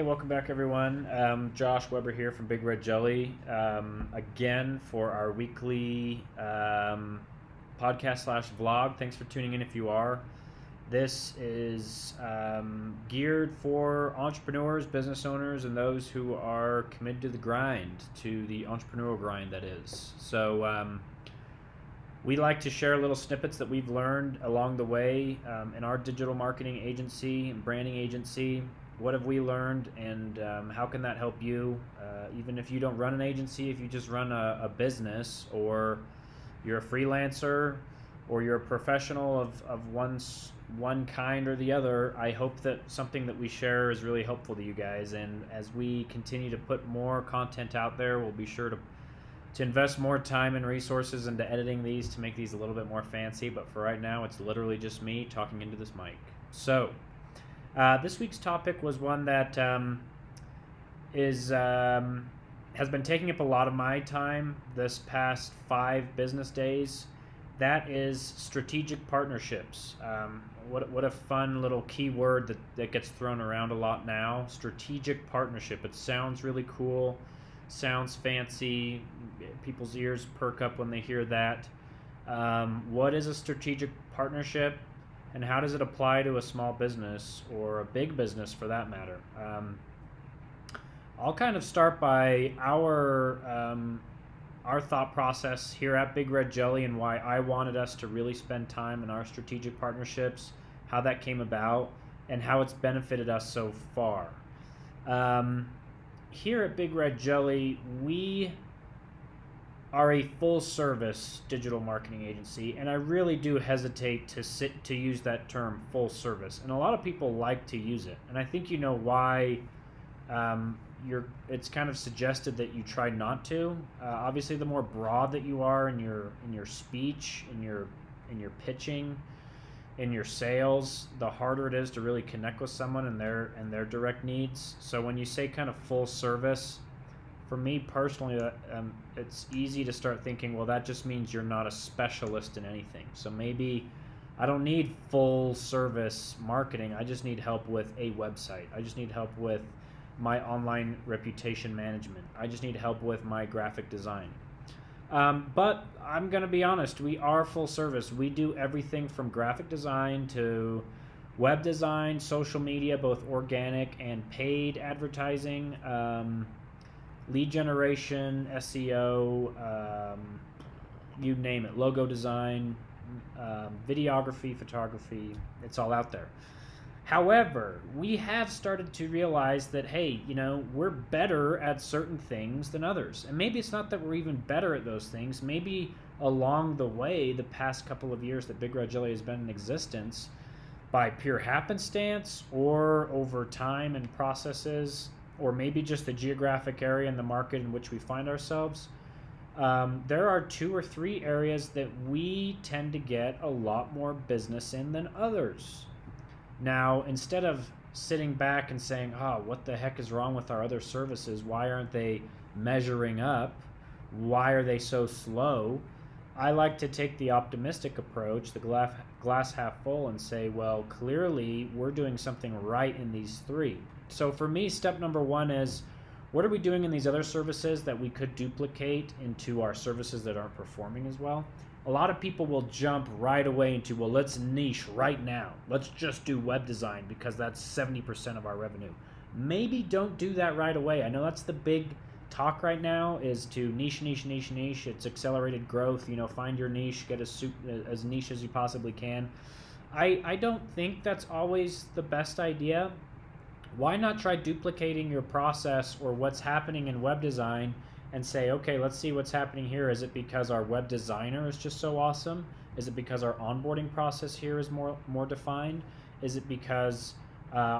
welcome back everyone. Josh Weber here from Big Red Jelly. Again for our weekly podcast slash vlog. Thanks for tuning in if you are. This is geared for entrepreneurs, business owners, and those who are committed to the grind, to the entrepreneurial grind that is. So we like to share little snippets that we've learned along the way in our digital marketing agency and branding agency. What have we learned, and how can that help you? Even if you don't run an agency, if you just run a business, or you're a freelancer, or you're a professional of one kind or the other, I hope that something that we share is really helpful to you guys. And as we continue to put more content out there, we'll be sure to invest more time and resources into editing these to make these a little bit more fancy. But for right now, it's literally just me talking into this mic. So this week's topic was one that has been taking up a lot of my time this past 5 business days. That is strategic partnerships. What a fun little keyword that gets thrown around a lot now. Strategic partnership. It sounds really cool, sounds fancy. People's ears perk up when they hear that. What is a strategic partnership? And how does it apply to a small business or a big business for that matter? I'll kind of start by our thought process here at Big Red Jelly and why I wanted us to really spend time in our strategic partnerships, how that came about, and how it's benefited us so far. Here at Big Red Jelly, we are a full-service digital marketing agency, and I really do hesitate to use that term full service. And a lot of people like to use it, and I think you know why. It's kind of suggested that you try not to. Obviously, the more broad that you are in your speech, in your pitching, in your sales, the harder it is to really connect with someone and their direct needs. So when you say kind of full service, for me personally, it's easy to start thinking, well, that just means you're not a specialist in anything. So maybe I don't need full service marketing. I just need help with a website. I just need help with my online reputation management. I just need help with my graphic design. But I'm going to be honest, we are full service. We do everything from graphic design to web design, social media, both organic and paid advertising, lead generation, SEO, you name it, logo design, videography, photography, it's all out there. However, we have started to realize that, hey, we're better at certain things than others. And maybe it's not that we're even better at those things. Maybe along the way, the past couple of years that Big Red Jelly has been in existence, by pure happenstance or over time and processes, or maybe just the geographic area and the market in which we find ourselves, there are 2 or 3 areas that we tend to get a lot more business in than others. Now, instead of sitting back and saying, what the heck is wrong with our other services? Why aren't they measuring up? Why are they so slow? I like to take the optimistic approach, the glass half full, and say, well, clearly we're doing something right in these 3. So for me, step number 1 is, what are we doing in these other services that we could duplicate into our services that aren't performing as well? A lot of people will jump right away into, well, let's niche right now. Let's just do web design because that's 70% of our revenue. Maybe don't do that right away. I know that's the big talk right now, is to niche. It's accelerated growth. Find your niche, get as niche as you possibly can. I don't think that's always the best idea. Why not try duplicating your process or what's happening in web design and say, okay, let's see what's happening here. Is it because our web designer is just so awesome? Is it because our onboarding process here is more defined? Is it because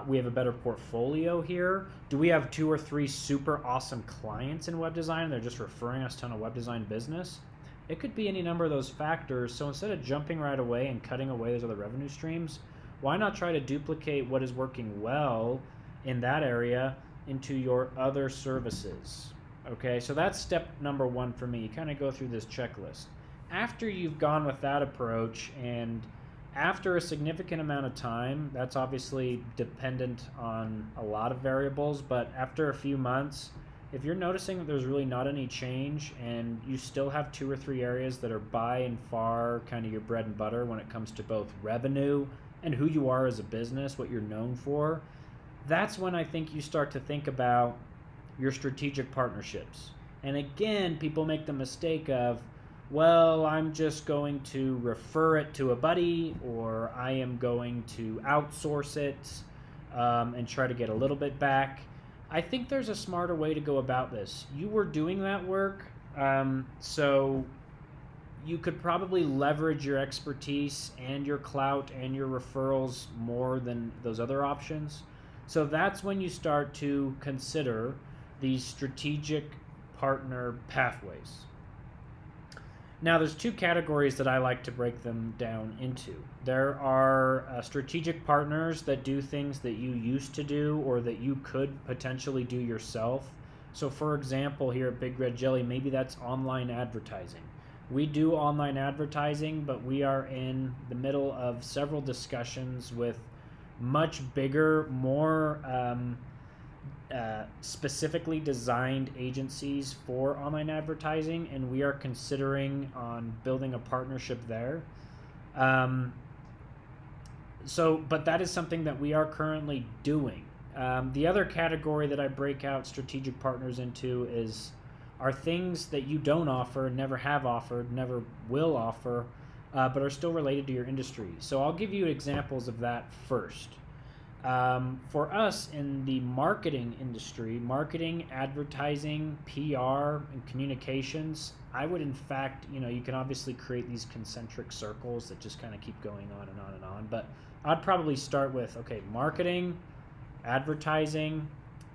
we have a better portfolio here? Do we have 2 or 3 super awesome clients in web design and they're just referring us to a web design business? It could be any number of those factors. So instead of jumping right away and cutting away those other revenue streams, why not try to duplicate what is working well in that area into your other services? Okay, so that's step number 1 for me. You kind of go through this checklist. After you've gone with that approach and After a significant amount of time, that's obviously dependent on a lot of variables, but after a few months, if you're noticing that there's really not any change and you still have 2 or 3 areas that are by and far kind of your bread and butter when it comes to both revenue and who you are as a business, what you're known for, that's when I think you start to think about your strategic partnerships. And again, people make the mistake of, well, I'm just going to refer it to a buddy, or I am going to outsource it and try to get a little bit back. I think there's a smarter way to go about this. You were doing that work, so you could probably leverage your expertise and your clout and your referrals more than those other options. So that's when you start to consider these strategic partner pathways. Now, there's 2 categories that I like to break them down into. There are strategic partners that do things that you used to do or that you could potentially do yourself. So, for example, here at Big Red Jelly, maybe that's online advertising. We do online advertising, but we are in the middle of several discussions with much bigger, more specifically designed agencies for online advertising, and we are considering on building a partnership there. But that is something that we are currently doing. The other category that I break out strategic partners into are things that you don't offer, never have offered, never will offer, but are still related to your industry. So I'll give you examples of that first. For us in the marketing industry, marketing, advertising, PR, and communications, I would in fact, you can obviously create these concentric circles that just kind of keep going on and on and on, but I'd probably start with, okay, marketing, advertising,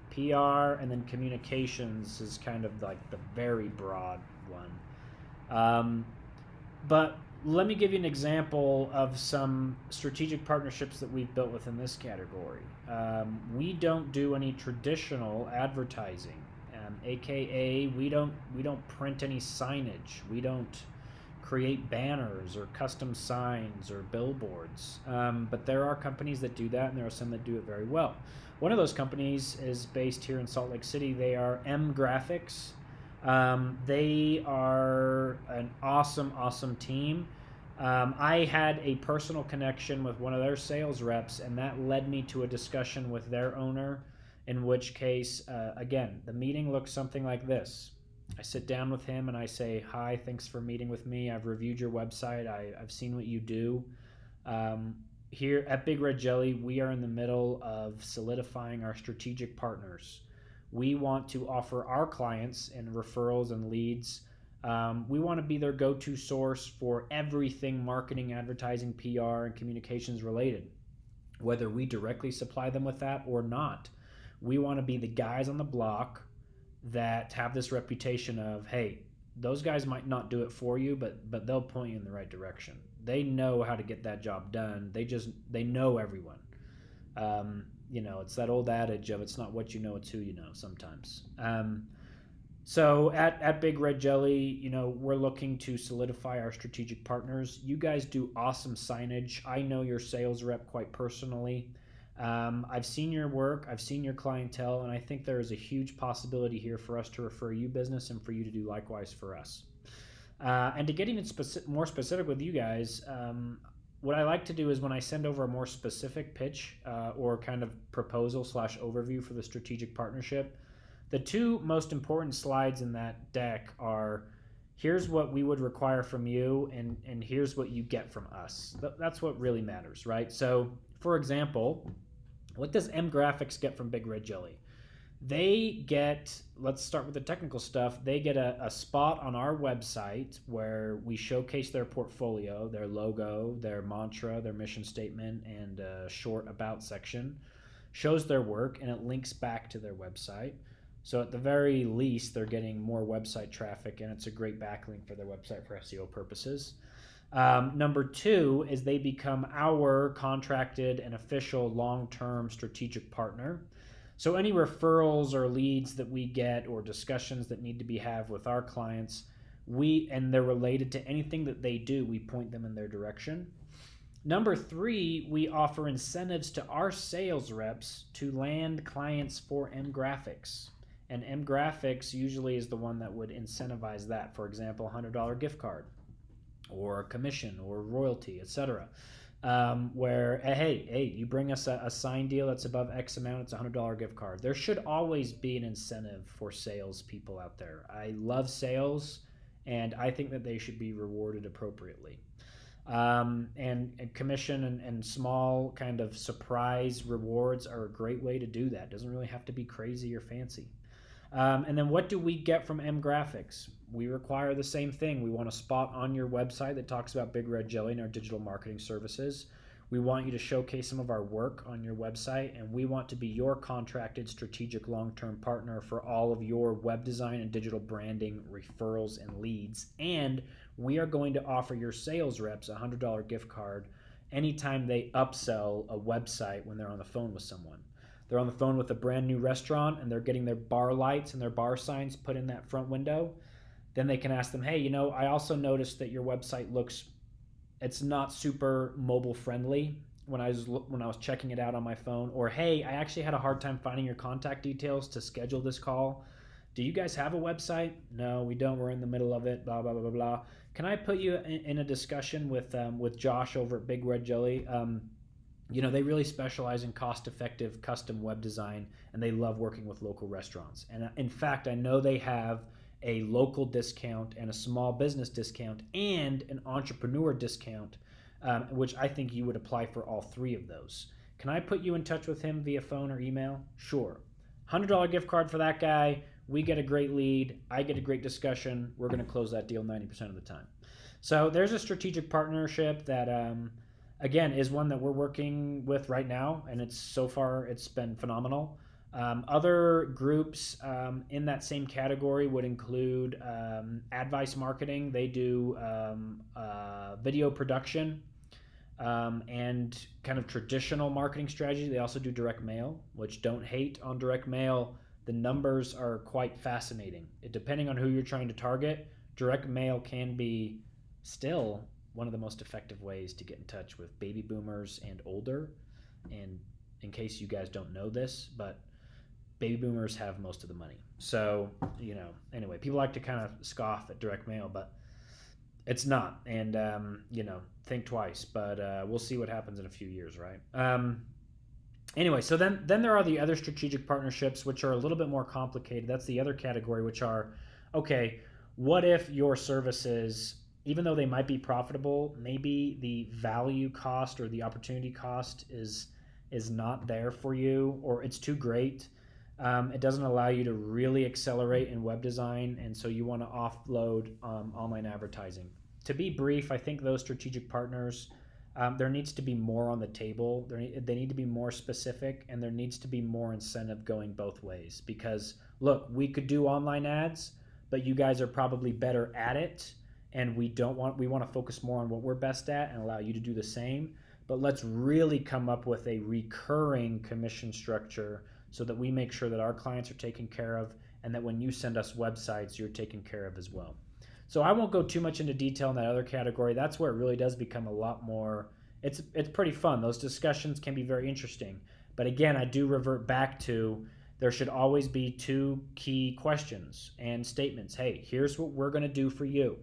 PR, and then communications is kind of like the very broad one. But let me give you an example of some strategic partnerships that we've built within this category. We don't do any traditional advertising, aka we don't print any signage. We don't create banners or custom signs or billboards. But there are companies that do that, and there are some that do it very well. One of those companies is based here in Salt Lake City. They are M Graphics. They are an awesome team. I had a personal connection with one of their sales reps, and that led me to a discussion with their owner, in which case, again, the meeting looks something like this. I sit down with him and I say, hi, thanks for meeting with me. I've reviewed your website. I've seen what you do. Here at Big Red Jelly, we are in the middle of solidifying our strategic partners. We want to offer our clients and referrals and leads. We want to be their go-to source for everything marketing, advertising, PR, and communications related, whether we directly supply them with that or not. We want to be the guys on the block that have this reputation of, hey, those guys might not do it for you, but they'll point you in the right direction. They know how to get that job done. They know everyone. It's that old adage of it's not what you know, it's who you know sometimes. So at Big Red Jelly, we're looking to solidify our strategic partners. You guys do awesome signage. I know your sales rep quite personally. I've seen your work, I've seen your clientele, and I think there is a huge possibility here for us to refer you business and for you to do likewise for us. And to get even more specific with you guys, what I like to do is when I send over a more specific pitch or kind of proposal / overview for the strategic partnership, the 2 most important slides in that deck are, here's what we would require from you, and here's what you get from us. That's what really matters, right? So, for example, what does M Graphics get from Big Red Jelly? They get, let's start with the technical stuff, they get a spot on our website where we showcase their portfolio, their logo, their mantra, their mission statement, and a short about section. Shows their work, and it links back to their website. So at the very least, they're getting more website traffic, and it's a great backlink for their website for SEO purposes. Number 2 is they become our contracted and official long-term strategic partner. So any referrals or leads that we get or discussions that need to be had with our clients, and they're related to anything that they do, we point them in their direction. Number three, we offer incentives to our sales reps to land clients for M Graphics. And M Graphics usually is the one that would incentivize that. For example, $100 gift card or commission or royalty, etc. Where hey, you bring us a signed deal that's above X amount, it's a $100 gift card. There should always be an incentive for sales people out there. I love sales, and I think that they should be rewarded appropriately. And commission and small kind of surprise rewards are a great way to do that. Doesn't really have to be crazy or fancy. And then what do we get from M Graphics? We require the same thing. We want a spot on your website that talks about Big Red Jelly and our digital marketing services. We want you to showcase some of our work on your website, and we want to be your contracted strategic long-term partner for all of your web design and digital branding referrals and leads. And we are going to offer your sales reps a $100 gift card anytime they upsell a website when they're on the phone with someone. They're on the phone with a brand new restaurant and they're getting their bar lights and their bar signs put in that front window. Then they can ask them, hey, I also noticed that your website it's not super mobile friendly when I was checking it out on my phone. Or, hey, I actually had a hard time finding your contact details to schedule this call. Do you guys have a website? No, we don't. We're in the middle of it. Blah blah blah blah blah. Can I put you in a discussion with Josh over at Big Red Jelly? They really specialize in cost-effective custom web design, and they love working with local restaurants. And in fact, I know they have a local discount and a small business discount and an entrepreneur discount, which I think you would apply for all three of those. Can I put you in touch with him via phone or email? Sure. $100 gift card for that guy. We get a great lead. I get a great discussion. We're going to close that deal 90% of the time. So there's a strategic partnership that, again, is one that we're working with right now, and so far it's been phenomenal. Other groups in that same category would include Advice Marketing. They do video production and kind of traditional marketing strategy. They also do direct mail, which don't hate on direct mail. The numbers are quite fascinating. Depending on who you're trying to target, direct mail can be still one of the most effective ways to get in touch with baby boomers and older. And in case you guys don't know this, but baby boomers have most of the money. So, anyway, people like to kind of scoff at direct mail, but it's not. And, think twice, but we'll see what happens in a few years, right? Anyway, so then there are the other strategic partnerships, which are a little bit more complicated. That's the other category, which are, okay, what if your services, even though they might be profitable, maybe the value cost or the opportunity cost is not there for you, or it's too great. It doesn't allow you to really accelerate in web design, and so you want to offload online advertising. To be brief, I think those strategic partners, there needs to be more on the table. They need to be more specific, and there needs to be more incentive going both ways. Because, look, we could do online ads, but you guys are probably better at it, and we want to focus more on what we're best at and allow you to do the same. But let's really come up with a recurring commission structure so that we make sure that our clients are taken care of, and that when you send us websites, you're taken care of as well. So I won't go too much into detail in that other category. That's where it really does become a lot more, it's pretty fun. Those discussions can be very interesting. But again, I do revert back to, there should always be two key questions and statements. Hey, here's what we're going to do for you,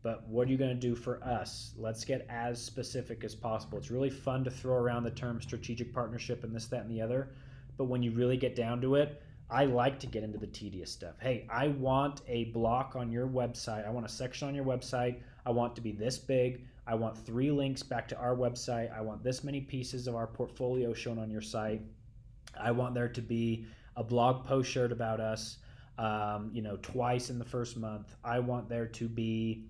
but what are you going to do for us? Let's get as specific as possible. It's really fun to throw around the term strategic partnership and this, that, and the other. But when you really get down to it, I like to get into the tedious stuff. Hey, I want a block on your website. I want a section on your website. I want to be this big. I want 3 links back to our website. I want this many pieces of our portfolio shown on your site. I want there to be a blog post shared about us, twice in the first month. I want there to be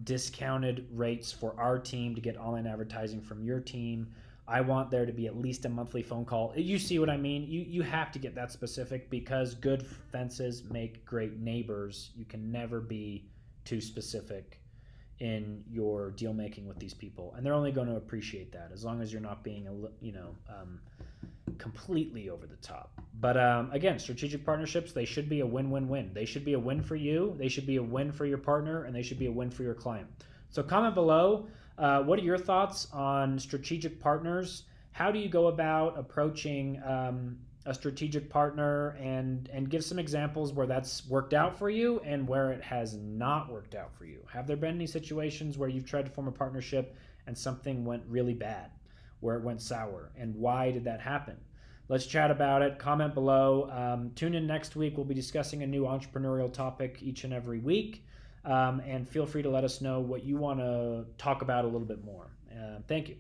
discounted rates for our team to get online advertising from your team. I want there to be at least a monthly phone call. You see what I mean? You have to get that specific, because good fences make great neighbors. You can never be too specific in your deal making with these people, and they're only going to appreciate that as long as you're not being completely over the top. But again, strategic partnerships, they should be a win-win-win. They should be a win for you, they should be a win for your partner, and they should be a win for your client. So comment below. What are your thoughts on strategic partners? How do you go about approaching a strategic partner, and give some examples where that's worked out for you and where it has not worked out for you? Have there been any situations where you've tried to form a partnership and something went really bad, where it went sour, and why did that happen? Let's chat about it. Comment below. Tune in next week. We'll be discussing a new entrepreneurial topic each and every week. And feel free to let us know what you want to talk about a little bit more. Thank you.